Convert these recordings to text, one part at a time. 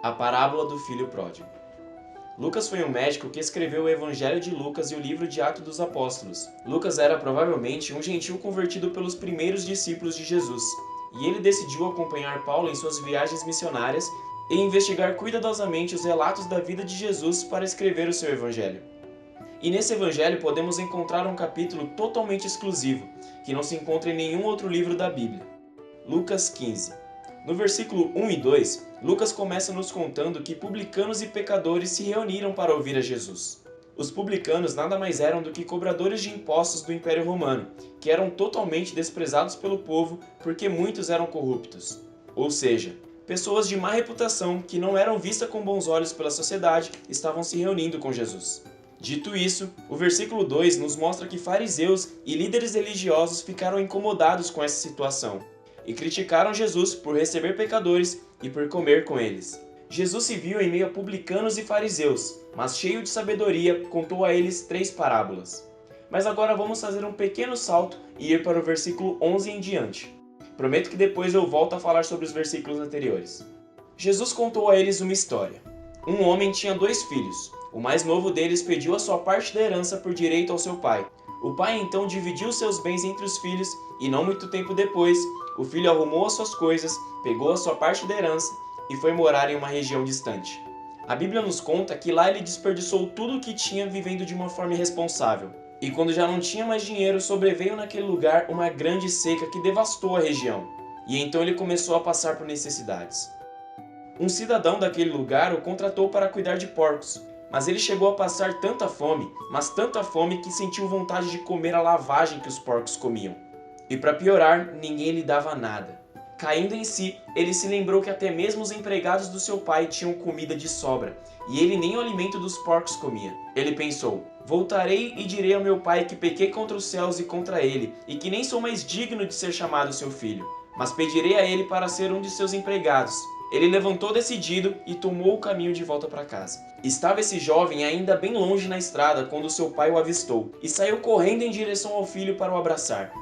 A parábola do filho pródigo. Lucas foi um médico que escreveu o Evangelho de Lucas e o livro de Atos dos Apóstolos. Lucas era provavelmente um gentil convertido pelos primeiros discípulos de Jesus, e ele decidiu acompanhar Paulo em suas viagens missionárias e investigar cuidadosamente os relatos da vida de Jesus para escrever o seu Evangelho. E nesse Evangelho podemos encontrar um capítulo totalmente exclusivo, que não se encontra em nenhum outro livro da Bíblia. Lucas 15. No versículo 1 e 2, Lucas começa nos contando que publicanos e pecadores se reuniram para ouvir a Jesus. Os publicanos nada mais eram do que cobradores de impostos do Império Romano, que eram totalmente desprezados pelo povo porque muitos eram corruptos. Ou seja, pessoas de má reputação que não eram vistas com bons olhos pela sociedade estavam se reunindo com Jesus. Dito isso, o versículo 2 nos mostra que fariseus e líderes religiosos ficaram incomodados com essa situação e criticaram Jesus por receber pecadores e por comer com eles. Jesus se viu em meio a publicanos e fariseus, mas cheio de sabedoria, contou a eles 3 parábolas. Mas agora vamos fazer um pequeno salto e ir para o versículo 11 em diante. Prometo que depois eu volto a falar sobre os versículos anteriores. Jesus contou a eles uma história. Um homem tinha 2 filhos. O mais novo deles pediu a sua parte da herança por direito ao seu pai. O pai então dividiu seus bens entre os filhos e não muito tempo depois, o filho arrumou as suas coisas, pegou a sua parte da herança e foi morar em uma região distante. A Bíblia nos conta que lá ele desperdiçou tudo o que tinha vivendo de uma forma irresponsável. E quando já não tinha mais dinheiro, sobreveio naquele lugar uma grande seca que devastou a região. E então ele começou a passar por necessidades. Um cidadão daquele lugar o contratou para cuidar de porcos, mas ele chegou a passar tanta fome, mas tanta fome que sentiu vontade de comer a lavagem que os porcos comiam. E para piorar, ninguém lhe dava nada. Caindo em si, ele se lembrou que até mesmo os empregados do seu pai tinham comida de sobra, e ele nem o alimento dos porcos comia. Ele pensou: voltarei e direi ao meu pai que pequei contra os céus e contra ele, e que nem sou mais digno de ser chamado seu filho, mas pedirei a ele para ser um de seus empregados. Ele levantou decidido e tomou o caminho de volta para casa. Estava esse jovem ainda bem longe na estrada quando seu pai o avistou, e saiu correndo em direção ao filho para o abraçar.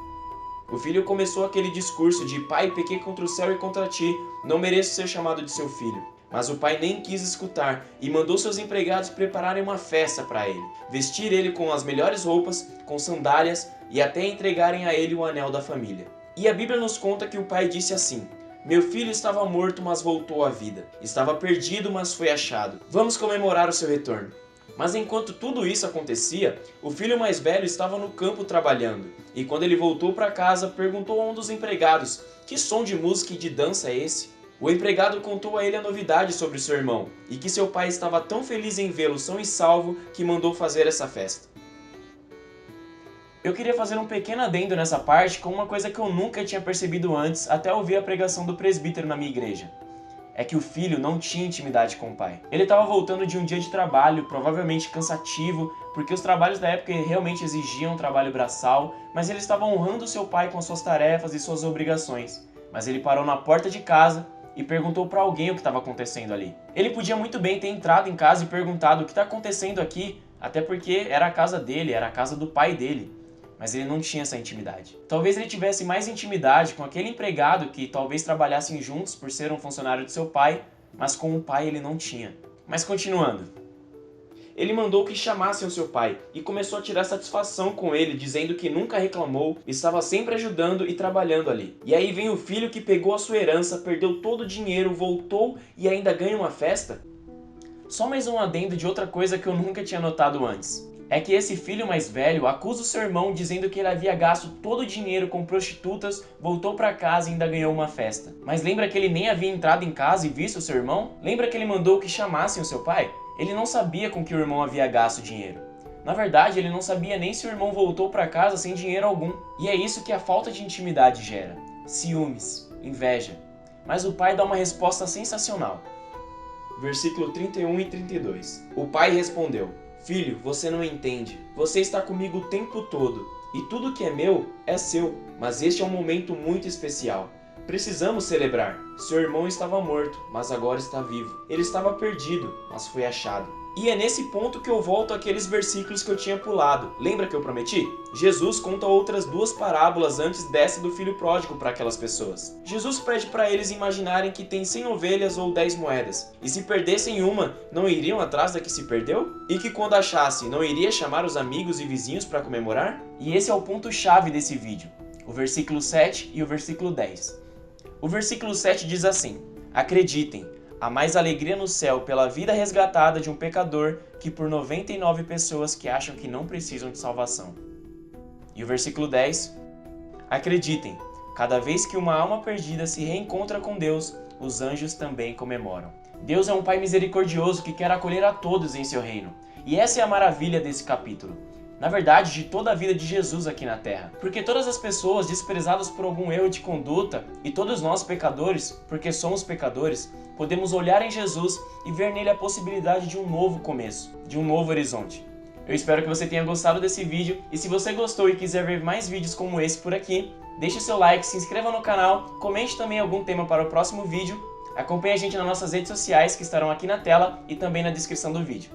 O filho começou aquele discurso de: pai, pequei contra o céu e contra ti, não mereço ser chamado de seu filho. Mas o pai nem quis escutar e mandou seus empregados prepararem uma festa para ele, vestir ele com as melhores roupas, com sandálias e até entregarem a ele o anel da família. E a Bíblia nos conta que o pai disse assim: meu filho estava morto, mas voltou à vida. Estava perdido, mas foi achado. Vamos comemorar o seu retorno. Mas enquanto tudo isso acontecia, o filho mais velho estava no campo trabalhando. E quando ele voltou para casa, perguntou a um dos empregados: que som de música e de dança é esse? O empregado contou a ele a novidade sobre seu irmão, e que seu pai estava tão feliz em vê-lo são e salvo que mandou fazer essa festa. Eu queria fazer um pequeno adendo nessa parte com uma coisa que eu nunca tinha percebido antes até ouvir a pregação do presbítero na minha igreja. É que o filho não tinha intimidade com o pai. Ele estava voltando de um dia de trabalho, provavelmente cansativo, porque os trabalhos da época realmente exigiam um trabalho braçal, mas ele estava honrando seu pai com as suas tarefas e suas obrigações. Mas ele parou na porta de casa e perguntou para alguém o que estava acontecendo ali. Ele podia muito bem ter entrado em casa e perguntado o que está acontecendo aqui, até porque era a casa dele, era a casa do pai dele. Mas ele não tinha essa intimidade. Talvez ele tivesse mais intimidade com aquele empregado que talvez trabalhassem juntos por ser um funcionário de seu pai, mas com o pai ele não tinha. Mas continuando. Ele mandou que chamassem o seu pai e começou a tirar satisfação com ele, dizendo que nunca reclamou, estava sempre ajudando e trabalhando ali. E aí vem o filho que pegou a sua herança, perdeu todo o dinheiro, voltou e ainda ganha uma festa? Só mais um adendo de outra coisa que eu nunca tinha notado antes. É que esse filho mais velho acusa o seu irmão dizendo que ele havia gasto todo o dinheiro com prostitutas, voltou para casa e ainda ganhou uma festa. Mas lembra que ele nem havia entrado em casa e visto o seu irmão? Lembra que ele mandou que chamassem o seu pai? Ele não sabia com que o irmão havia gasto dinheiro. Na verdade, ele não sabia nem se o irmão voltou para casa sem dinheiro algum. E é isso que a falta de intimidade gera: ciúmes, inveja. Mas o pai dá uma resposta sensacional. Versículo 31 e 32. O pai respondeu: filho, você não entende. Você está comigo o tempo todo, e tudo que é meu é seu. Mas este é um momento muito especial. Precisamos celebrar. Seu irmão estava morto, mas agora está vivo. Ele estava perdido, mas foi achado. E é nesse ponto que eu volto àqueles versículos que eu tinha pulado. Lembra que eu prometi? Jesus conta outras 2 parábolas antes dessa do filho pródigo para aquelas pessoas. Jesus pede para eles imaginarem que tem 100 ovelhas ou 10 moedas, e se perdessem uma, não iriam atrás da que se perdeu? E que quando achassem, não iria chamar os amigos e vizinhos para comemorar? E esse é o ponto-chave desse vídeo, o versículo 7 e o versículo 10. O versículo 7 diz assim: acreditem, há mais alegria no céu pela vida resgatada de um pecador que por 99 pessoas que acham que não precisam de salvação. E o versículo 10: acreditem, cada vez que uma alma perdida se reencontra com Deus, os anjos também comemoram. Deus é um Pai misericordioso que quer acolher a todos em seu reino. E essa é a maravilha desse capítulo. Na verdade, de toda a vida de Jesus aqui na Terra. Porque todas as pessoas desprezadas por algum erro de conduta, e todos nós pecadores, porque somos pecadores, podemos olhar em Jesus e ver nele a possibilidade de um novo começo, de um novo horizonte. Eu espero que você tenha gostado desse vídeo, e se você gostou e quiser ver mais vídeos como esse por aqui, deixe seu like, se inscreva no canal, comente também algum tema para o próximo vídeo, acompanhe a gente nas nossas redes sociais que estarão aqui na tela e também na descrição do vídeo.